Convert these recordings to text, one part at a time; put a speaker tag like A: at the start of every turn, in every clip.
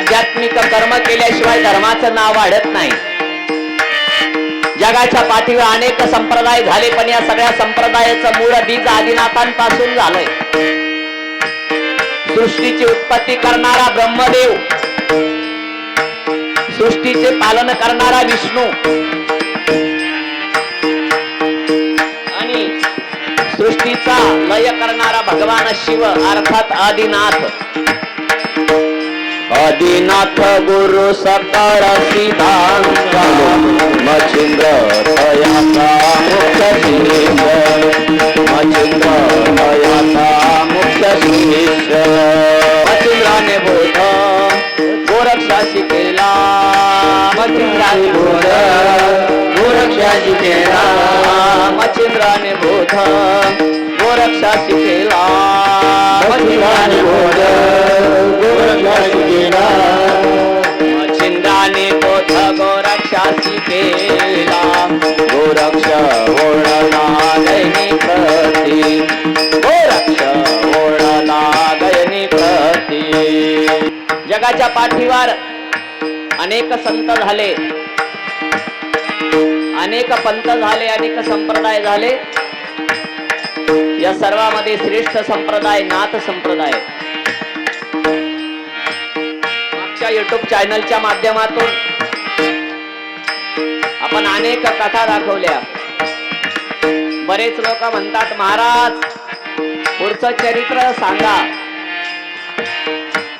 A: आध्यात्मिक कर्म केल्याशिवाय धर्माचं नाव वाढत नाही. जगाच्या पाठीवर अनेक संप्रदाय झाले, पण या सगळ्या संप्रदायाचं मूळ बीज आदिनाथांपासून झालंय. सृष्टीची उत्पत्ती करणारा ब्रह्मदेव, सृष्टीचे पालन करणारा विष्णू आणि सृष्टीचा लय करणारा भगवान शिव अर्थात आदिनाथ. आदिनाथ गुरु सकळ सिद्धांत मच्छिंद्र तयाचा मुख्य शिष्य, मच्छिंद्र तयाचा मुख्य शिष्य. मच्छिंद्राने बोध गोरक्षा शिकेला, मच्छिंद्राने बोध गोरक्षा शिकेला, मच्छिंद्राने बोध गोरक्षा शिकेला, मच्छिंद्राने बोध गोरक्षा शिकेला, मच्छिंद्राने बोध गोरक्षा शिकेला. गोरक्ष ओढला गयनी प्रती, गोरक्ष ओढला गयनी प्रती. जगाच्या पाठीवर अनेक संत झाले, अनेक पंथ झाले, अनेक संप्रदाय झाले. या सर्वांमध्ये श्रेष्ठ संप्रदाय नाथ संप्रदाय. मागच्या युट्यूब चॅनलच्या माध्यमातून आपण अनेक कथा दाखवल्या. बरेच लोक म्हणतात महाराज पुढचं चरित्र सांगा,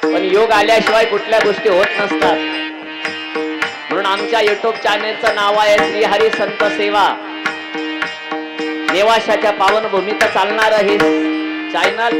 A: पण योग आल्याशिवाय कुठल्या गोष्टी होत नसतात. म्हणून आमच्या युट्यूब चॅनलचं नाव आहे श्री हरी संत सेवा. नेवाशाच्या पावन भूमीत चालणार हे चॅनल